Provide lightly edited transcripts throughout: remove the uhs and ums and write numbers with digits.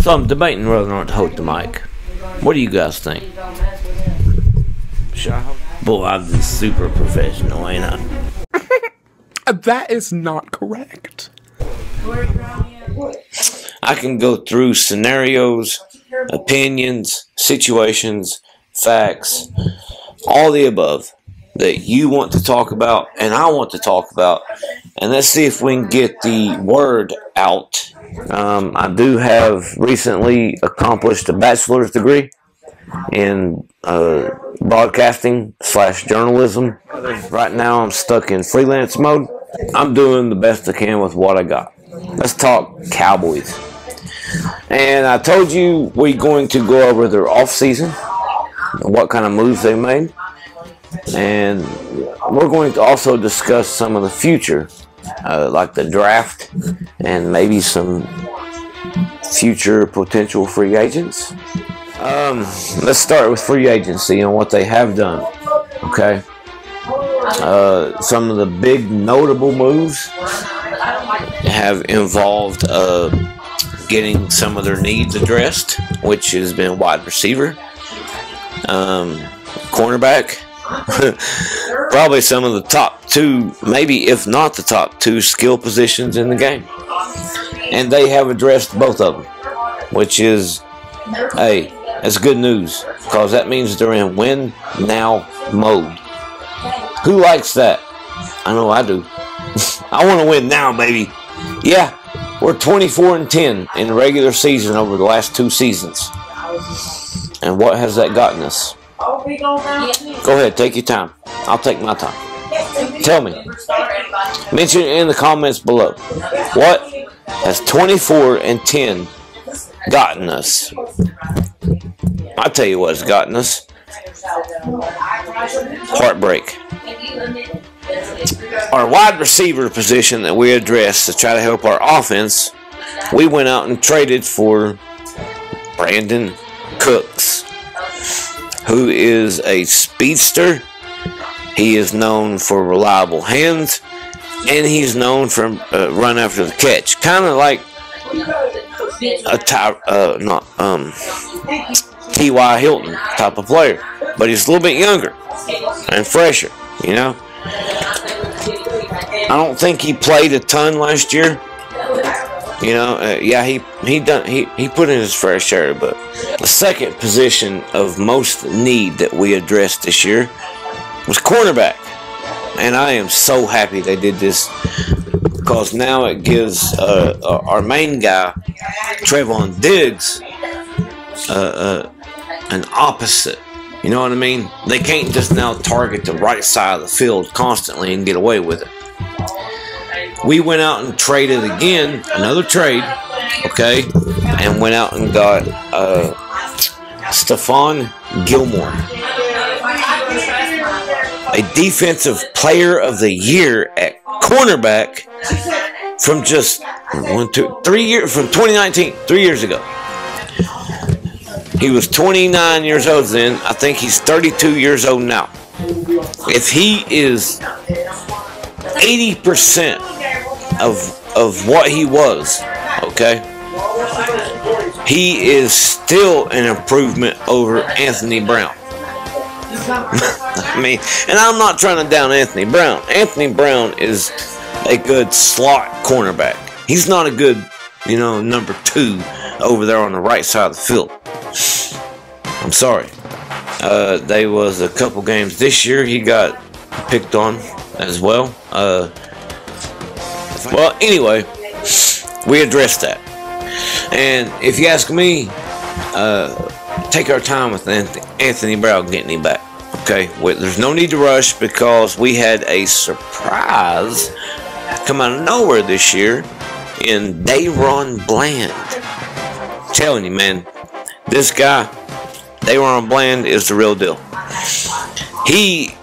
So I'm debating whether or not to hold the mic. What do you guys think? Boy, I'm just super professional, ain't I? That is not correct. I can go through scenarios, opinions, situations, facts, all the above that you want to talk about and I want to talk about. And let's see if we can get the word out. I do have recently accomplished a bachelor's degree in broadcasting / journalism. Right now I'm stuck in freelance mode. I'm doing the best I can with what I got. Let's talk Cowboys. And I told you we're going to go over their off season, what kind of moves they made, and we're going to also discuss some of the future, like the draft and maybe some future potential free agents. Let's start with free agency and what they have done. Okay. Some of the big notable moves have involved getting some of their needs addressed, which has been wide receiver, cornerback, probably some of the top two, maybe if not the top two skill positions in the game. And they have addressed both of them, which is, hey, that's good news, because that means they're in win now mode. Who likes that? I know I do. I want to win now, baby. Yeah, we're 24-10 in the regular season over the last 2 seasons. And what has that gotten us? Go ahead, take your time. I'll take my time. Tell me. Mention it in the comments below. What has 24-10 gotten us? I'll tell you what's gotten us. Heartbreak. Our wide receiver position that we addressed to try to help our offense, we went out and traded for Brandon Cooks, who is a speedster. He is known for reliable hands, and he's known for run after the catch, kind of like a T.Y. Hilton type of player, but he's a little bit younger and fresher, you know. I don't think he played a ton last year. You know, yeah, he put in his fair share, but the second position of most need that we addressed this year was cornerback. And I am so happy they did this, because now it gives our main guy, Trevon Diggs, an opposite. You know what I mean? They can't just now target the right side of the field constantly and get away with it. We went out and traded again, another trade, okay, and went out and got Stefan Gilmore, a defensive player of the year at cornerback from just 3 years, from 2019, 3 years ago. He was 29 years old then. I think he's 32 years old now. If he is 80% of what he was, okay, he is still an improvement over Anthony Brown. I mean, and I'm not trying to down Anthony Brown. Anthony Brown is a good slot cornerback. He's not a good, you know, number 2 over there on the right side of the field. I'm sorry. There was a couple games this year he got picked on as well. Well, anyway, we addressed that. And if you ask me, take our time with Anthony Brown getting him back. Okay, there's no need to rush, because we had a surprise come out of nowhere this year in Daron Bland. I'm telling you, man, this guy, Daron Bland, is the real deal. He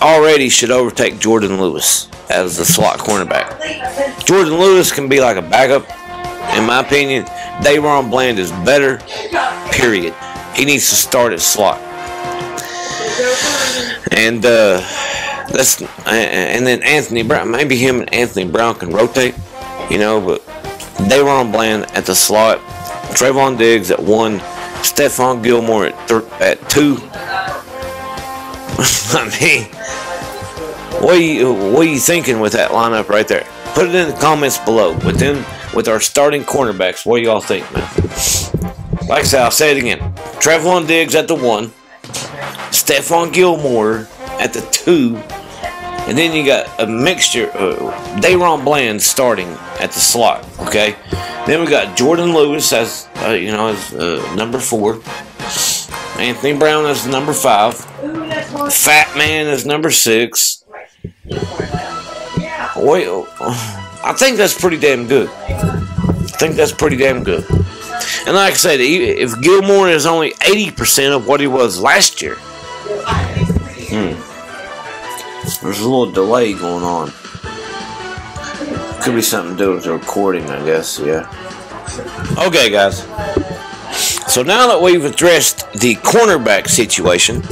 already should overtake Jordan Lewis as the slot cornerback. Jordan Lewis can be like a backup, in my opinion. Daron Bland is better, period. He needs to start at slot. And then Anthony Brown, maybe him and Anthony Brown can rotate, you know, but Daron Bland at the slot, Trayvon Diggs at 1, Stefan Gilmore at 2. I mean, what are you thinking with that lineup right there? Put it in the comments below. With our starting cornerbacks, what do y'all think, man? Like I said, I'll say it again. Trayvon Diggs at the 1, Stefan Gilmore at the 2, and then you got a mixture. Dayron Bland starting at the slot. Okay. Then we got Jordan Lewis as number 4. Anthony Brown as number 5. Fat Man as number 6. Wait, I think that's pretty damn good. And like I said, if Gilmore is only 80% of what he was last year, there's a little delay going on. Could be something to do with the recording, I guess. Yeah. Okay, guys. So now that we've addressed the cornerback situation,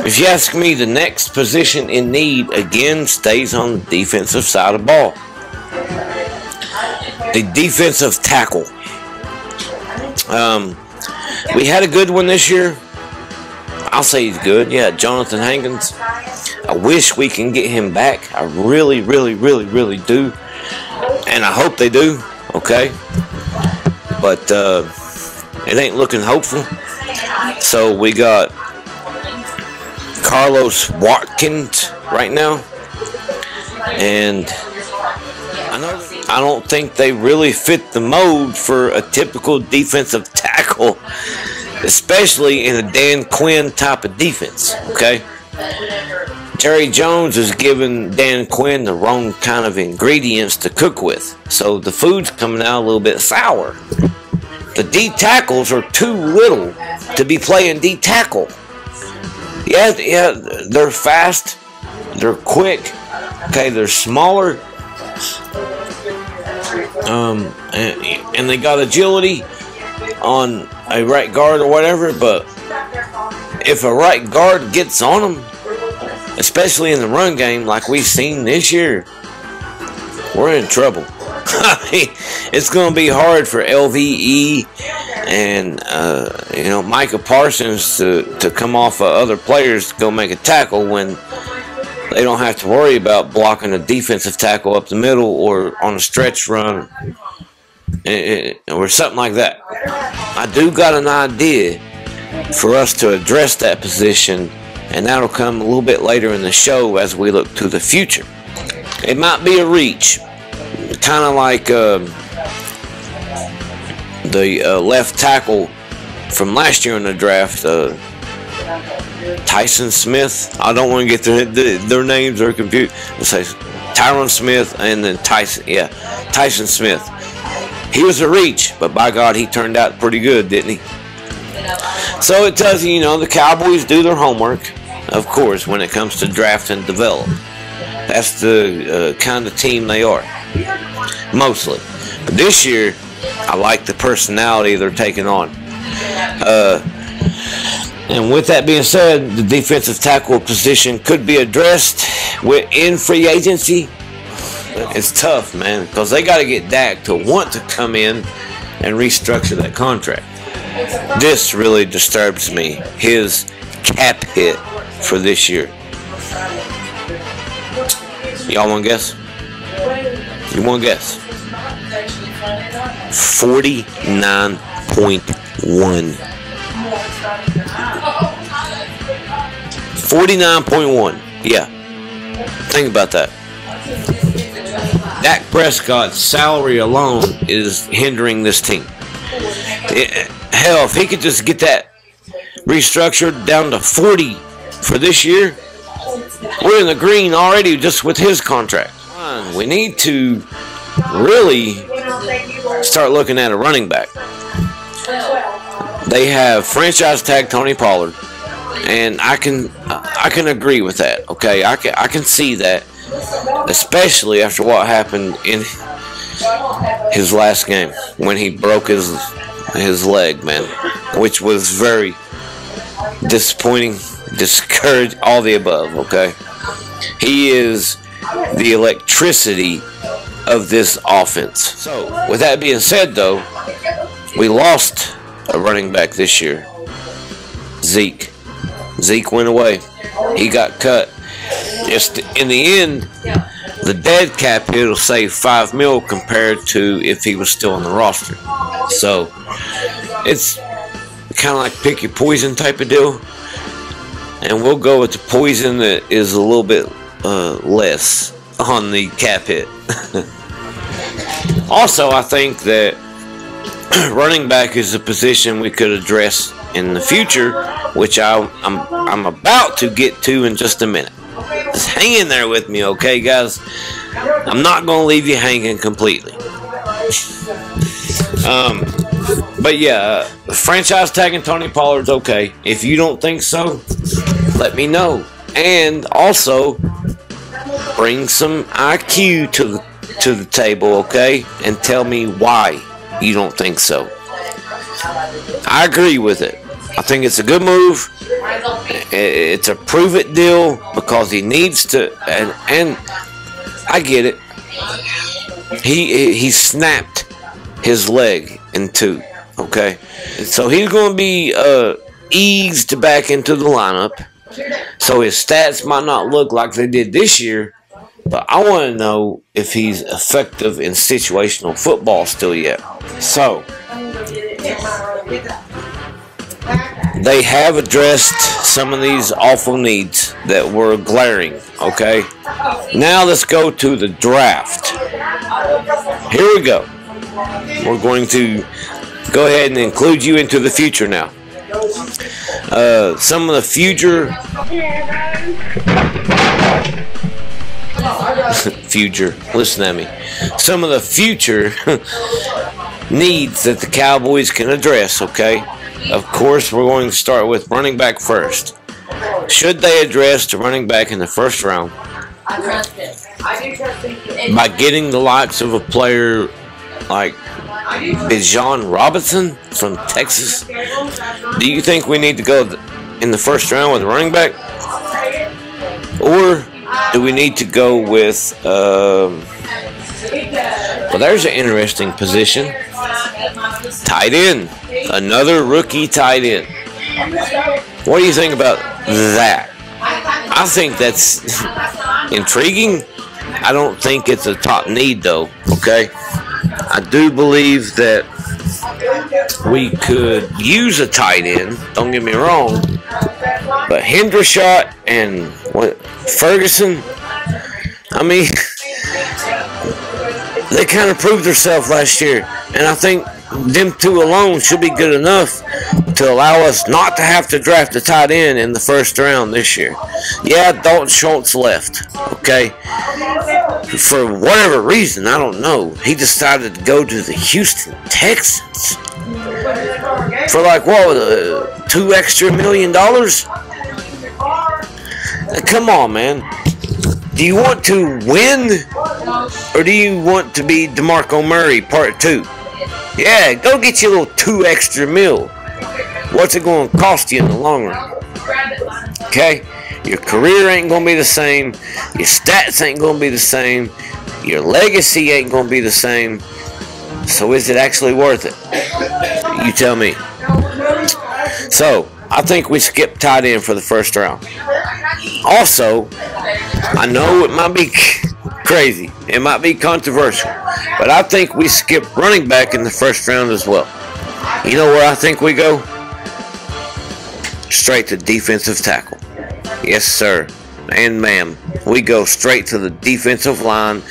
if you ask me, the next position in need again stays on the defensive side of the ball. The defensive tackle. We had a good one this year. I'll say he's good. Yeah, Jonathan Hankins. I wish we can get him back. I really, really, really, really do. And I hope they do. Okay. But it ain't looking hopeful. So we got Carlos Watkins right now. And I don't think they really fit the mold for a typical defensive tackle, especially in a Dan Quinn type of defense, okay? Jerry Jones is giving Dan Quinn the wrong kind of ingredients to cook with, so the food's coming out a little bit sour. The D tackles are too little to be playing D tackle. Yeah, they're fast, they're quick, okay, they're smaller, and they got agility on a right guard or whatever, but if a right guard gets on them, especially in the run game like we've seen this year, we're in trouble. I mean, it's going to be hard for LVE and Micah Parsons to come off of other players to go make a tackle when they don't have to worry about blocking a defensive tackle up the middle or on a stretch run or something like that. I do got an idea for us to address that position, and that'll come a little bit later in the show as we look to the future. It might be a reach, kind of like the left tackle from last year in the draft, Tyson Smith. I don't want to get their names are confused. Let's say Tyron Smith and then Tyson. Yeah, Tyson Smith. He was a reach, but by God, he turned out pretty good, didn't he? So it tells you, the Cowboys do their homework, of course, when it comes to draft and develop. That's the kind of team they are, mostly. But this year, I like the personality they're taking on. And with that being said, the defensive tackle position could be addressed in free agency. It's tough, man, because they got to get Dak to want to come in and restructure that contract. This really disturbs me, his cap hit for this year. Y'all want to guess? You want to guess? 49.1. 49.1. Yeah. Think about that. Dak Prescott's salary alone is hindering this team. Hell, if he could just get that restructured down to 40 for this year, we're in the green already just with his contract. We need to really start looking at a running back. They have franchise tag Tony Pollard, and I can agree with that. Okay, I can see that, especially after what happened in his last game when he broke his leg, man, which was very disappointing, discouraged, all the above. Okay, he is the electricity of this offense. So with that being said, though, We lost a running back this year. Zeke. Zeke went away. He got cut. Just in the end, the dead cap hit will save $5 million compared to if he was still on the roster. So it's kind of like pick your poison type of deal. And we'll go with the poison that is a little bit less on the cap hit. Also, I think that running back is a position we could address in the future, which I'm about to get to in just a minute. Just hang in there with me, okay, guys? I'm not going to leave you hanging completely. But yeah, franchise tagging Tony Pollard's okay. If you don't think so, let me know. And also, bring some IQ to the table, okay? And tell me why you don't think so. I agree with it. I think it's a good move. It's a prove it deal because he needs to, and I get it. He snapped his leg in two, okay? So he's going to be eased back into the lineup. So his stats might not look like they did this year, but I want to know if he's effective in situational football still yet. So they have addressed some of these awful needs that were glaring, okay? Now let's go to the draft. Here we go. We're going to go ahead and include you into the future now. Some of the future listen at me. Some of the future needs that the Cowboys can address, okay? Of course, we're going to start with running back first. Should they address the running back in the first round by getting the likes of a player like Bijan Robinson from Texas? Do you think we need to go in the first round with a running back? Or do we need to go with, well, there's an interesting position. Tight end. Another rookie tight end. What do you think about that? I think that's intriguing. I don't think it's a top need, though, okay? I do believe that we could use a tight end, don't get me wrong, but Hendershot and Ferguson, I mean, they kind of proved themselves last year, and I think them two alone should be good enough to allow us not to have to draft a tight end in the first round this year. Yeah, Dalton Schultz left, okay? For whatever reason, I don't know. He decided to go to the Houston Texans for like, what, $2 extra million? Come on, man. Do you want to win, or do you want to be DeMarco Murray Part 2? Yeah, go get you a little $2 extra mil. What's it going to cost you in the long run? Okay? Your career ain't going to be the same. Your stats ain't going to be the same. Your legacy ain't going to be the same. So is it actually worth it? You tell me. So, I think we skip tight end for the first round. Also, I know it might be crazy. It might be controversial. But I think we skip running back in the first round as well. You know where I think we go? Straight to defensive tackle. Yes, sir. And ma'am. We go straight to the defensive line,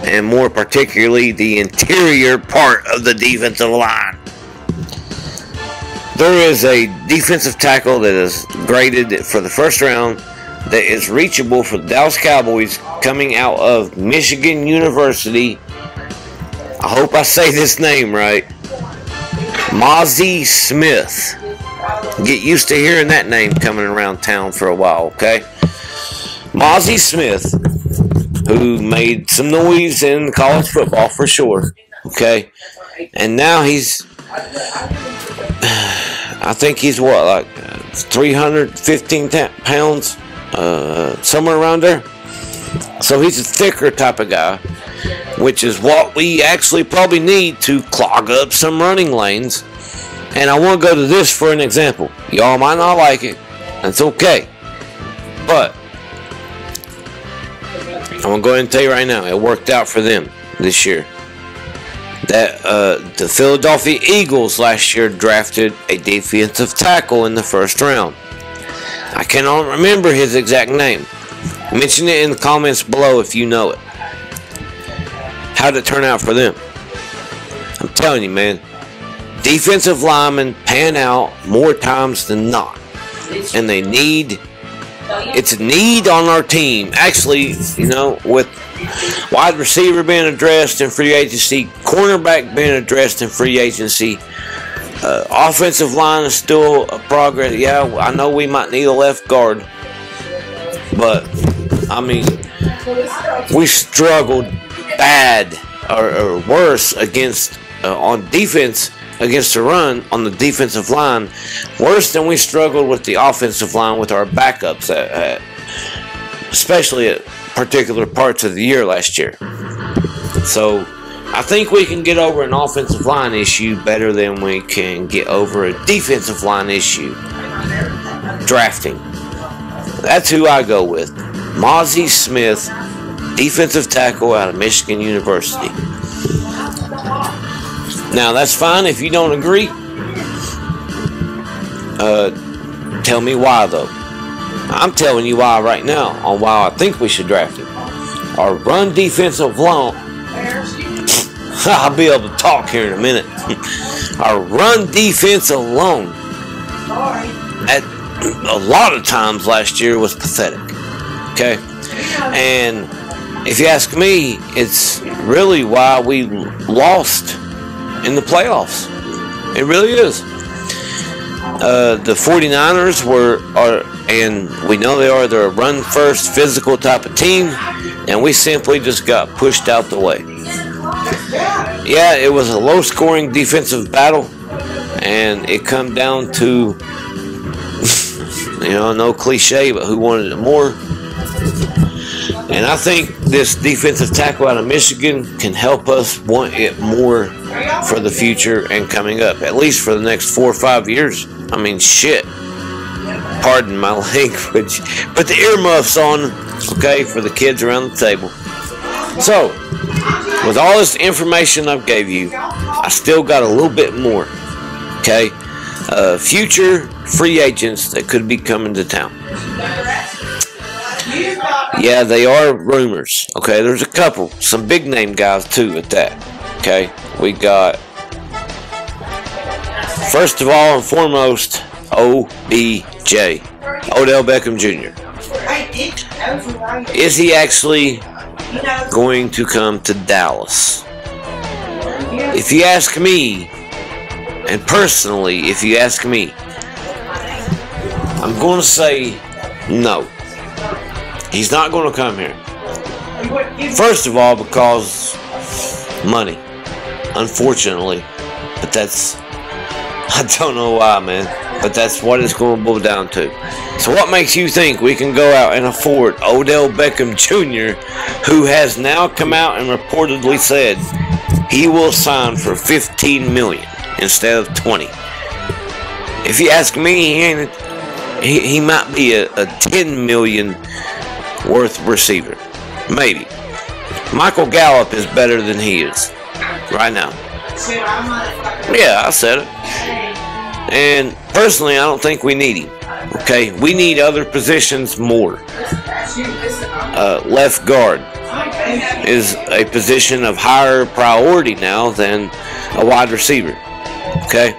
and more particularly the interior part of the defensive line. There is a defensive tackle that is graded for the first round that is reachable for the Dallas Cowboys coming out of Michigan University. I hope I say this name right. Mazi Smith. Get used to hearing that name coming around town for a while, okay? Mazi Smith, who made some noise in college football for sure, okay? And now he's, I think he's what, like 315 pounds, somewhere around there. So he's a thicker type of guy. which is what we actually probably need to clog up some running lanes. And I want to go to this for an example. Y'all might not like it. That's okay. But I'm going to go ahead and tell you right now, it worked out for them this year. That the Philadelphia Eagles last year drafted a defensive tackle in the first round. I cannot remember his exact name. Mention it in the comments below if you know it. How did it turn out for them? I'm telling you, man. Defensive linemen pan out more times than not. And they need, it's a need on our team. Actually, you know, with wide receiver being addressed in free agency, cornerback being addressed in free agency, offensive line is still a progress. Yeah, I know we might need a left guard. But, I mean, we struggled bad or worse against, on defense, against the run on the defensive line, worse than we struggled with the offensive line with our backups, especially at particular parts of the year last year. So I think we can get over an offensive line issue better than we can get over a defensive line issue. Drafting. That's who I go with. Mozzie Smith, defensive tackle out of Michigan University. Now, that's fine if you don't agree. Tell me why, though. I'm telling you why right now on why I think we should draft him. Our run defensive line. I'll be able to talk here in a minute. Our run defense alone, at a lot of times last year, was pathetic. Okay? And if you ask me, it's really why we lost in the playoffs. It really is. The 49ers and we know they're a run-first, physical type of team, and we simply just got pushed out the way. Yeah, it was a low-scoring defensive battle, and it come down to, you know, no cliche, but who wanted it more. And I think this defensive tackle out of Michigan can help us want it more for the future and coming up, at least for the next 4 or 5 years. I mean, shit. Pardon my language. Put the earmuffs on, okay, for the kids around the table. So, with all this information I've gave you, I still got a little bit more, okay? Future free agents that could be coming to town. Yeah, they are rumors. Okay, there's a couple. Some big name guys, too, at that. Okay, we got, first of all and foremost, OBJ. Odell Beckham Jr. Is he actually going to come to Dallas? If you ask me, and personally, if you ask me, I'm going to say no. He's not going to come here. First of all, because money, unfortunately. But that's, I don't know why, man. But that's what it's going to boil down to. So what makes you think we can go out and afford Odell Beckham Jr., who has now come out and reportedly said he will sign for $15 million instead of $20? If you ask me, he might be a $10 million worth receiver. Maybe. Michael Gallup is better than he is right now. Yeah, I said it. And personally, I don't think we need him. Okay, we need other positions more. Left guard is a position of higher priority now than a wide receiver. Okay?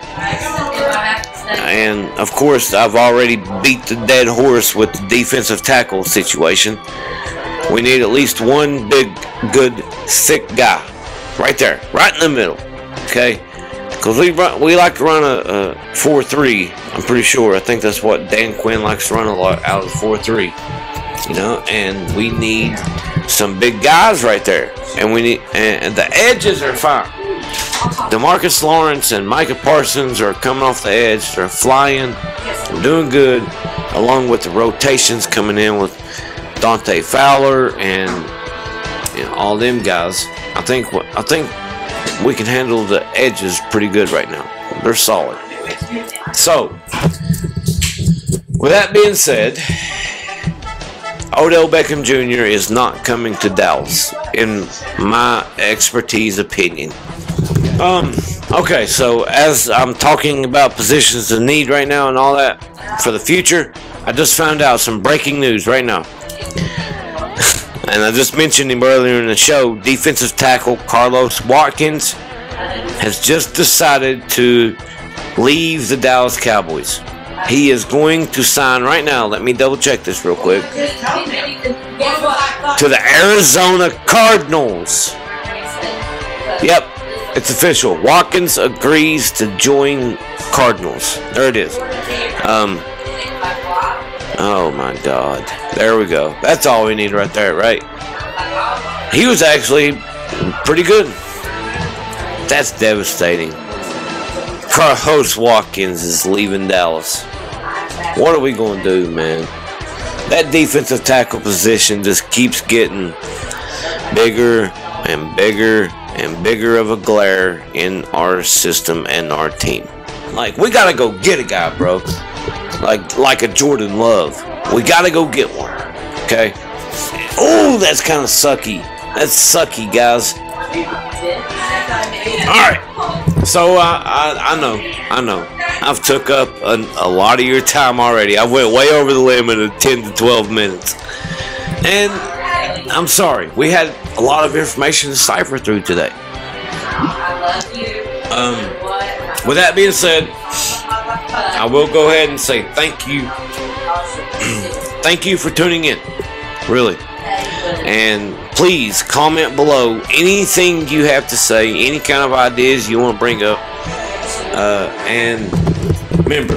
And, of course, I've already beat the dead horse with the defensive tackle situation. We need at least one big, good, thick guy. Right there. Right in the middle. Okay? Because we like to run a 4-3. I'm pretty sure. I think that's what Dan Quinn likes to run a lot out of the 4-3. You know? And we need some big guys right there. And we need, and the edges are fine. DeMarcus Lawrence and Micah Parsons are coming off the edge. They're flying. They're doing good. Along with the rotations coming in with Dante Fowler and, you know, all them guys. I think we can handle the edges pretty good right now. They're solid. So, with that being said, Odell Beckham Jr. is not coming to Dallas, in my expertise opinion. Okay, so as I'm talking about positions of need right now and all that for the future, I just found out some breaking news right now. And I just mentioned him earlier in the show. Defensive tackle Carlos Watkins has just decided to leave the Dallas Cowboys. He is going to sign right now. Let me double check this real quick. To the Arizona Cardinals. Yep, it's official. Watkins agrees to join Cardinals. There it is. Oh my God. There we go. That's all we need right there, right? He was actually pretty good. That's devastating. Carlos Watkins is leaving Dallas. What are we going to do, man? That defensive tackle position just keeps getting bigger and bigger and bigger of a glare in our system and our team. Like, we got to go get a guy, bro. Like a Jordan Love. We got to go get one. Okay? Oh, that's kind of sucky. That's sucky, guys. Alright. So, I know. I've took up a lot of your time already. I went way over the limit of 10 to 12 minutes. And I'm sorry. We had a lot of information to cipher through today. With that being said, I will go ahead and say thank you. Thank you for tuning in. Really. And please comment below anything you have to say, any kind of ideas you want to bring up. And remember,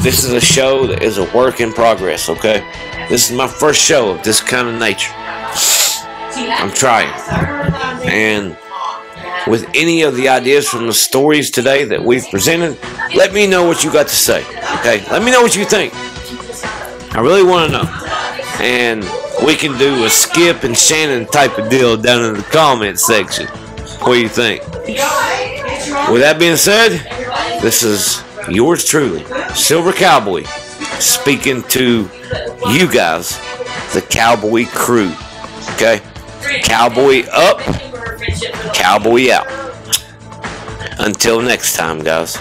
this is a show that is a work in progress, okay? This is my first show of this kind of nature. I'm trying. And with any of the ideas from the stories today that we've presented, let me know what you got to say, okay? Let me know what you think. I really want to know. And we can do a Skip and Shannon type of deal down in the comments section. What do you think? With that being said, this is yours truly, Silver Cowboy, speaking to you guys, the Cowboy crew. Okay? Cowboy up, Cowboy out. Until next time, guys.